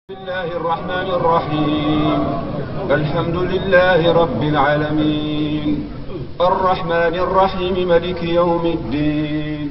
بسم الله الرحمن الرحيم الحمد لله رب العالمين الرحمن الرحيم مالك يوم الدين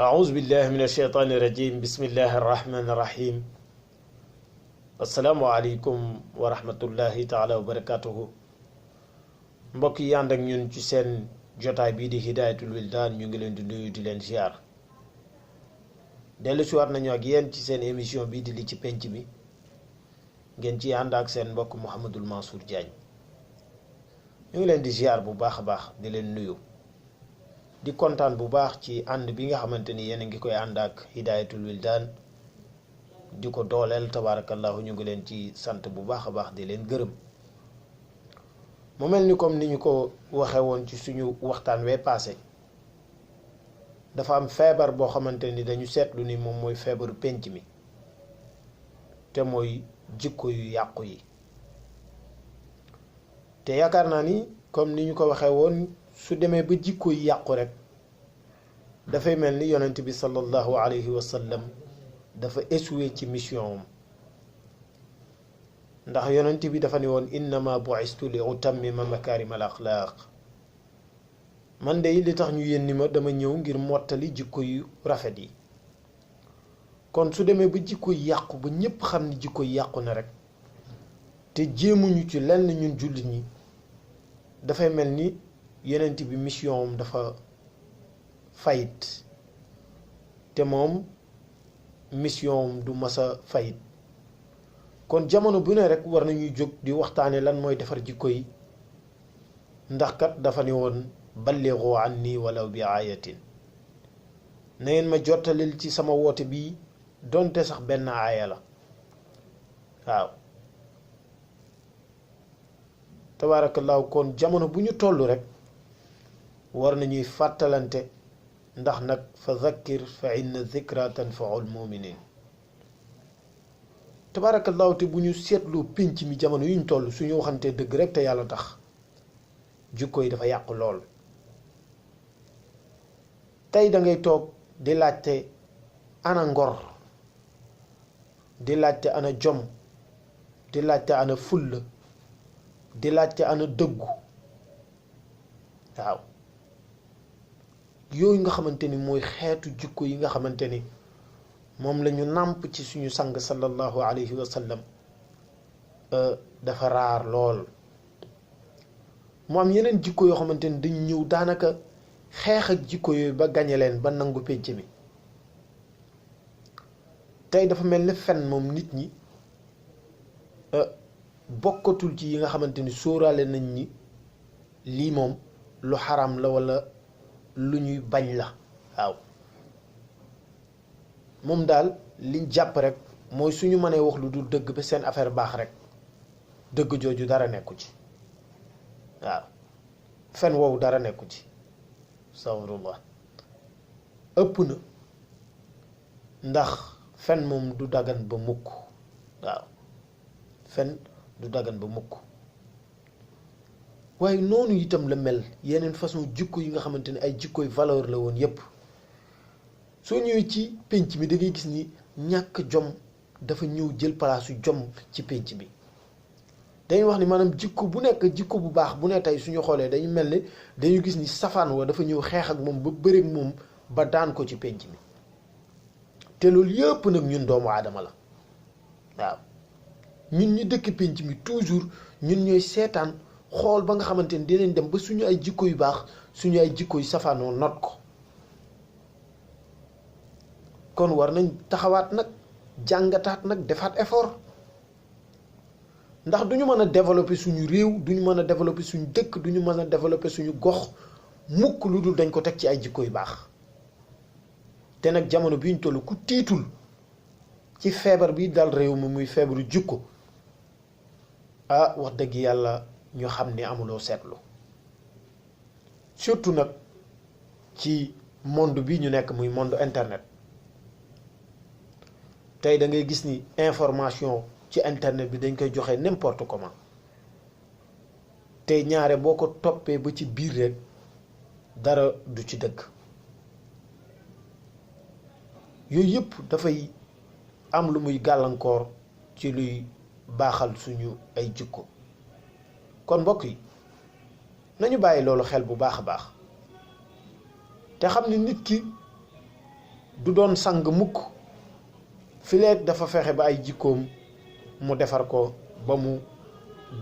أعوذ بالله من الشيطان الرجيم بسم الله الرحمن الرحيم السلام عليكم ورحمة الله تعالى وبركاته mbokk yi ànd ak ñun ci seen jotaay bii di Hidayatul Wildan ñu ngi leen di nuyu di leen ziar dellu si waat nañu ak yéen ci seen émission bii di li ci penc mi ngeen ci ànd ak seen mbokk Mouhamadul Mansour Diagne ñu ngi leen di ziar bu baax a baax di leen nuyu di kontaan bu baax ci ànd bi nga xamante ni yéen a ngi koy ànd ak Hidayatul Wildan di ko dooleel tabaarakallahu ñu ngi leen ci sant bu baax a baax di leen gërëm mu mel ni comme ni ñu ko waxe woon ci suñu waxtaan wee passé dafa am feebar boo xamante ni dañu seetlu ni moom mooy feebaru penc mi te mooy jikko yu yàqu yi te yaakaar naa ni comme ni ñu ko waxee woon su demee ba jikko yi yàqu rek dafay mel ni yonent bi sallallahu alayhi wa sallam dafa échoué ci mission am ndax yonent bi dafa ni woon innama bu'istu li utammima makarim al axlaaq man de li tax ñu yénni ma dama ñëw ngir mottali jikko yu rafet yi kon su demee ba jikko yi yàqu ba ñépp xam ni jikko yi yàqu na rek te jéemuñu ci lenn ñun jullit ñi dafay mel ni yonent bi mission am dafa fayit te moom mission am du masa fayit kon jamono bu ne rek war nañuy jóg di waxtaane lan mooy defar jikko yi ndax kat dafa ni woon ballighu anni walaw bi ayatin na ngeen ma jottalil ci sama woote bii donte sax benn aaya la waaw tabaarakallaahu kon jamono bu ñu toll rek war nañuy fàttalante ndax nag fa zakkir fa inna zikra tanfaul muminin tabaarakallaahu te bu ñu seetloo pénc mi jamono yu ñu toll suñu waxantee dëgg rek te yàlla tax jikko yi dafa yàqu lool tey da ngay toog di laajte ana ngor di laajte ana jom di laajte ana fulla di laajte ana dëggu waaw yooyu nga xamante ni mooy xeetu jikko yi nga xamante ni moom la ñu nàmp ci suñu sang sallallahu alayhi wa sallam dafa raar lool mu am yeneen jikko yoo xamante ni dañ ñëw daanaka xeex ak jikko yooyu ba gañe leen ba nangu pénc mi tey dafa mel ni fen moom nit ñi bokkatul ci yi nga xamante ni sóoraale nañ ni lii moom lu xaram la walla lu ñuy bañ la waaw moom daal liñ jàpp rek mooy suñu mënee wax lu dul dëgg ba seen affaire baax rek dëgg jooju dara nekku ci waaw fen woowu dara nekku ci astaghfirullah ëpp na ndax fen moom du dagan ba mukk waaw fen du dagan ba mukk waaye noonu itam la mel yeneen façon jikko yi nga xamante ne ay jikkoy valeur la woon yépp soo ñëwee ci pénc mi da ngay gis ni ñàkk jom dafa ñëw jël palaasu jom ci pénc bi dañuy wax ni maanaam jikko bu nekk jikko bu baax bu ne tey suñu xoolee dañu mel ni dañu gis ni safaan wa dafa ñëw xeex ak moom ba bëreek moom ba daan ko ci pénc mi te loolu yëpp nag ñun doomu aadama la waaw ñun ñu dëkk pénc mi toujours ñun ñooy seetaan xool ba nga xamante ni dinañ dem ba suñu ay jikko yu baax suñu ay jikko yu safaanoo not ko kon war nañ taxawaat nag jàngataat nag defaat effort ndax duñu mën a développer suñu réew duñu mën a développer suñu dëkk duñu mën a développer suñu gox mukk lu dul dañ ko teg ci ay jikko yu baax te nag jamono bi ñu toll ku tiitul ci feebar bi dal réew mi muy feebaru jikko ah wax dëgg yàlla ñu xam ni amuloo seetlu surtout nag ci monde bi ñu nekk muy monde internet tey da ngay gis ni information ci internet bi dañ koy joxe n'importe comment tey ñaare boo ko toppee ba ci biir rek dara du ci dëgg yooyu yëpp dafay am lu muy gàllankoor ci luy baaxal suñu ay jikko. kon mbokk yi nañu bàyyi loolu xel bu baax a baax te xam ni nit ki du doon sang mukk fileeg dafa fexe ba ay jikkoom mu defar ko ba mu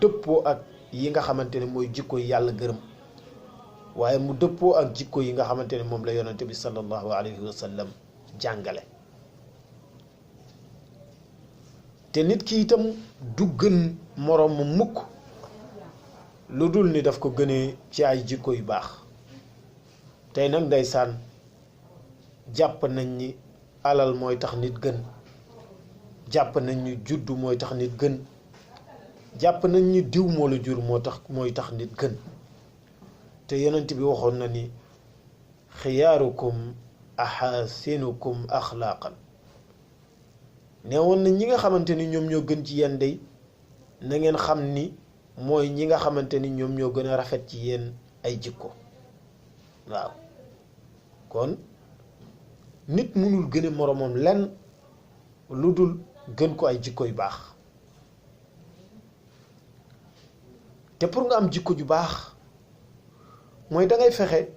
dëppoo ak yi nga xamante ne mooy jikko yi yàlla gërëm, waaye mu dëppoo ak jikko yi nga xamante ne moom la yonante bi sallallahu alayhi wa sallam jàngale. te nit ki itam du gën moroom mu mukk lu dul ni daf ko gënee ci ay jikko yu baax. tey nag ndeysaan jàpp nañ ni alal mooy tax nit gën, jàpp nañ ni juddu mooy tax nit gën, jàpp nañ ni diw moo la jur mooy tax nit gën. te yonent bi waxoon na ni xiyaarukum ahasinukum axlaaqan, ne woon na ñi nga xamante ni ñoom ñoo gën ci yéen day na ngeen xam ni mooy ñi nga xamante ni ñoom ñoo gën a rafet ci yéen ay jikko. waaw kon nit mënul gën a moroomam lenn lu dul gën ko ay jikko yu baax. te pour nga am jikko ju baax mooy da ngay fexe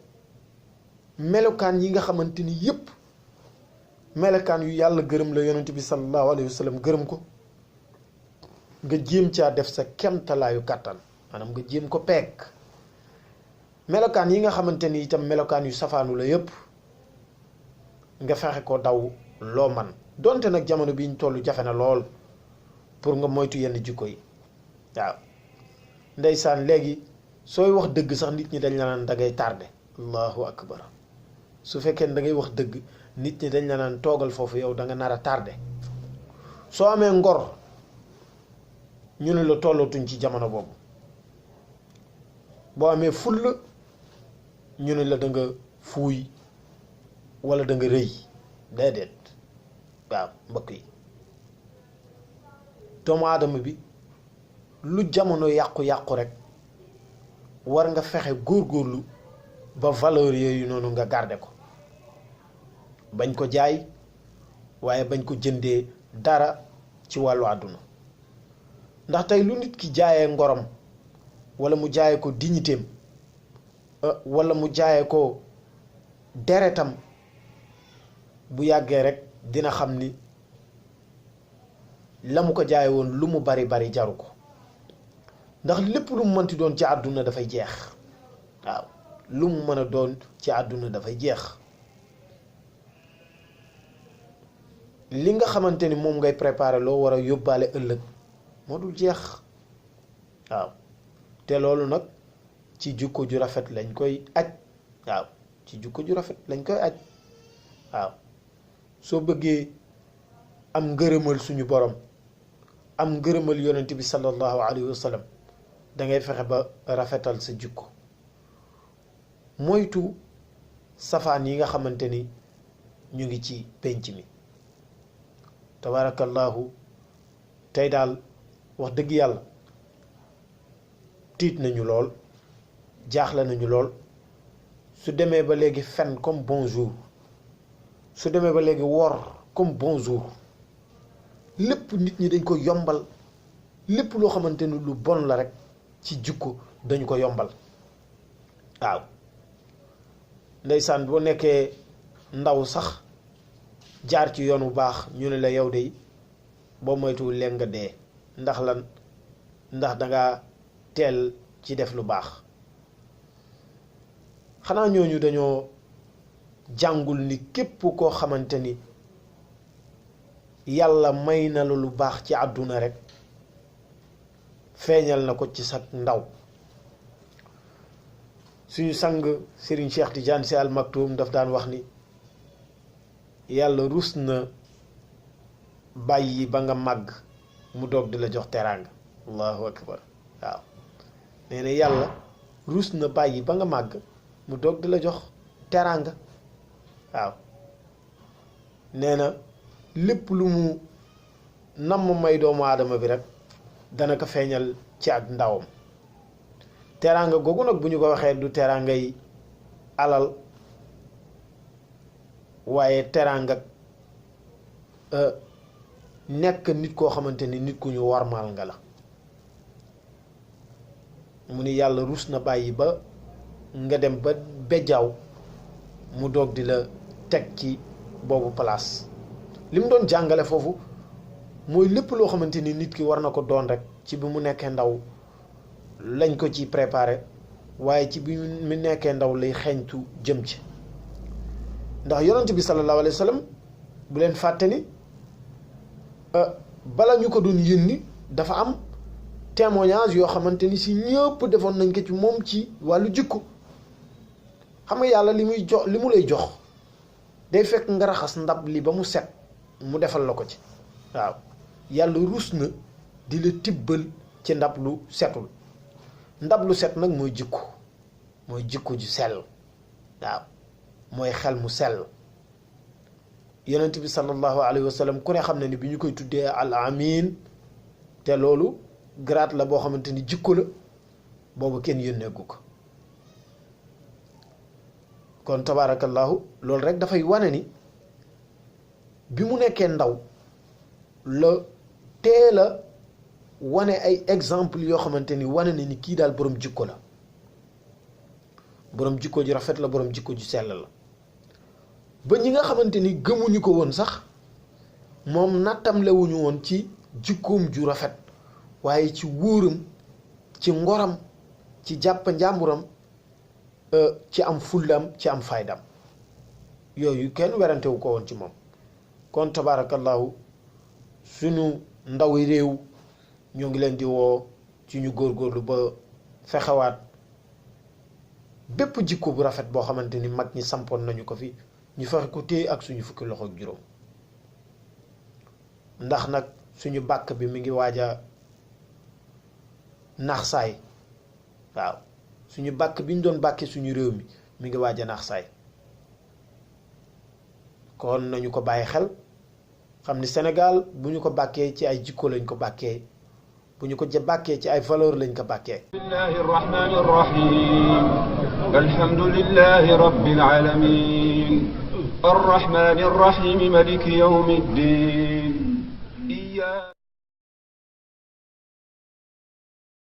melokaan yi nga xamante ni yépp melokaan yu yàlla gërëm la, yonent bi sallallahu alayhi wa sallam gërëm ko, nga jéem caa def sa kemtalaayu kàttan, maanaam nga jéem ko peeg. melokaan yi nga xamante ni itam melokaan yu safaanu la yépp nga fexe ko daw loo man. donte nag jamono bi ñu tollu jafe na lool pour nga moytu yenn jikko yi. waaw ndeysaan léegi sooy wax dëgg sax nit ñi dañ la naan da ngay tardé. allahu akbar. su fekkee ne da ngay wax dëgg nit ñi dañ la naan toogal foofu, yow da nga nar a tardé. soo amee ngor ñu ne la tollatuñ ci jamono boobu. boo amee fulla ñu ne la da nga fuuy wala da nga rëy. déedéet. waaw mbokk yi, doomu aadama bi lu jamono yàqu-yàqu rek war nga fexe góorgóorlu ba valeur yooyu noonu nga garder ko, bañ ko jaay waaye bañ ko jëndee dara ci wàllu àdduna. ndax tey lu nit ki jaayee ngorom wala mu jaayee ko dignitéem wala mu jaayee ko deretam, bu yàggee rek dina xam ni la mu ko jaaye woon lu mu bari bari jaru ko. ndax lépp lu mu mënti doon ci àdduna dafay jeex. waaw lu mu mën a doon ci àdduna dafay jeex. li nga xamante ni moom ngay préparer loo war a yóbbaale ëllëg moo dul jeex. waaw te loolu nag ci jukko ju rafet lañ koy aj. waaw ci jukko ju rafet lañ koy aj. waaw soo bëggee am ngërëmal suñu borom, am ngërëmal yonent bi sallallahu alayhi wa sallam, da ngay fexe ba rafetal sa jikko, moytu safaan yi nga xamante ni ñu ngi ci penc mi. tabarakallahu. tey daal wax dëgg yàlla tiit nañu lool, jaaxle nañu lool. su demee ba léegi fen comme bonjour, su demee ba léegi wor comme bonjour, lépp nit ñi dañ ko yombal. lépp loo xamante ni lu bon la rek ci jikko dañu ko yombal. waaw ndeysaan boo nekkee ndaw sax jaar ci yoon bu baax ñu ne la yow de boo moytuwul leen nga dee. ndax lan? ndax danga teel ci def lu baax. xanaa ñooñu dañoo jàngul ni képp koo xamante ni yàlla may na la lu baax ci àdduna rek feeñal na ko ci sa ndaw. suñu sang Serigne Cheikh Tidiane Sy Al Maktoum daf daan wax ni yàlla rus na bàyyi ba nga màgg mu doog di la jox teraanga. allahu akbar. waaw nee na yàlla rus na bàyyi ba nga màgg mu doog di la jox teraanga. waaw nee na lépp lu mu namm may doomu aadama bi rek dana ko feeñal ci ak ndawam. teraanga googu nag bu ñu ko waxee du teraangay alal waaye teraanga nekk nit koo xamante ni nit ku ñu warmaal nga la. mu ni yàlla rus na bàyyi ba nga dem ba bejjaaw mu doog di la teg ci boobu place. li mu doon jàngale foofu mooy lépp loo xamante ni nit ki war na ko doon rek ci bi mu nekkee ndaw lañ ko ci préparé waaye ci bi mu nekkee ndaw lay xeeñtu jëm ci. ndax yonent bi sallallahu alayhi wa sallam bu leen fàtte ni bala ñu ko doon yónni dafa am témoignage yoo xamante ni si ñëpp defoon nañ ko ci moom ci wàllu jikko. xam nga yàlla li muy jox li mu lay jox day fekk nga raxas ndab li ba mu set mu defal la ko ci. waaw yàlla ruus na di la tibbal ci ndab lu setul. ndab lu set nag mooy jikko ju sell. waaw mooy xel mu sell. yonent bi sallallahu alayhi wa sallam ku ne xam ne ni bi ñu koy tuddee al amin te loolu grade la boo xamante ni jikko la boobu kenn yónneegu ko. kon tabaarakallahu loolu rek dafay wane ni bi mu nekkee ndaw la teel a wane ay exemple yoo xamante ni wane na ni kii daal borom jikko la. borom jikko ju rafet la, borom jikko ju sell la. ba ñi nga xamante ni gëmuñu ko woon sax moom nattamlewuñu woon ci jikkoom ju rafet waaye ci wóoram, ci ngoram, ci jàpp njàmburam, ci am fullam, ci am faydam. yooyu kenn werantewu ko woon ci moom. kon tabaarakallahu suñu ndawi réew ñu ngi leen di woo ci ñu góorgóorlu ba fexewaat bépp jikko bu rafet boo xamante ni mag ñi sampoon nañu ko fi ñu fexe ko téye ak suñu fukki loxo ak juróom. ndax nag suñu bàkk bi mi ngi waaj a naax saay. waaw suñu bàkk bi ñu doon bàkkee suñu réew mi ngi waaj a naax saay. kon nañu ko bàyyi xel xam ni Sénégal bu ñu ko bàkkee ci ay jikko lañ ko bàkkee, bu ñu ko bàkkee ci ay valeur lañ ko bàkkee. bismillahi rahmani rahim alhamdulillahi rabbil alamin arrahmani rahim maliki yawmi ddin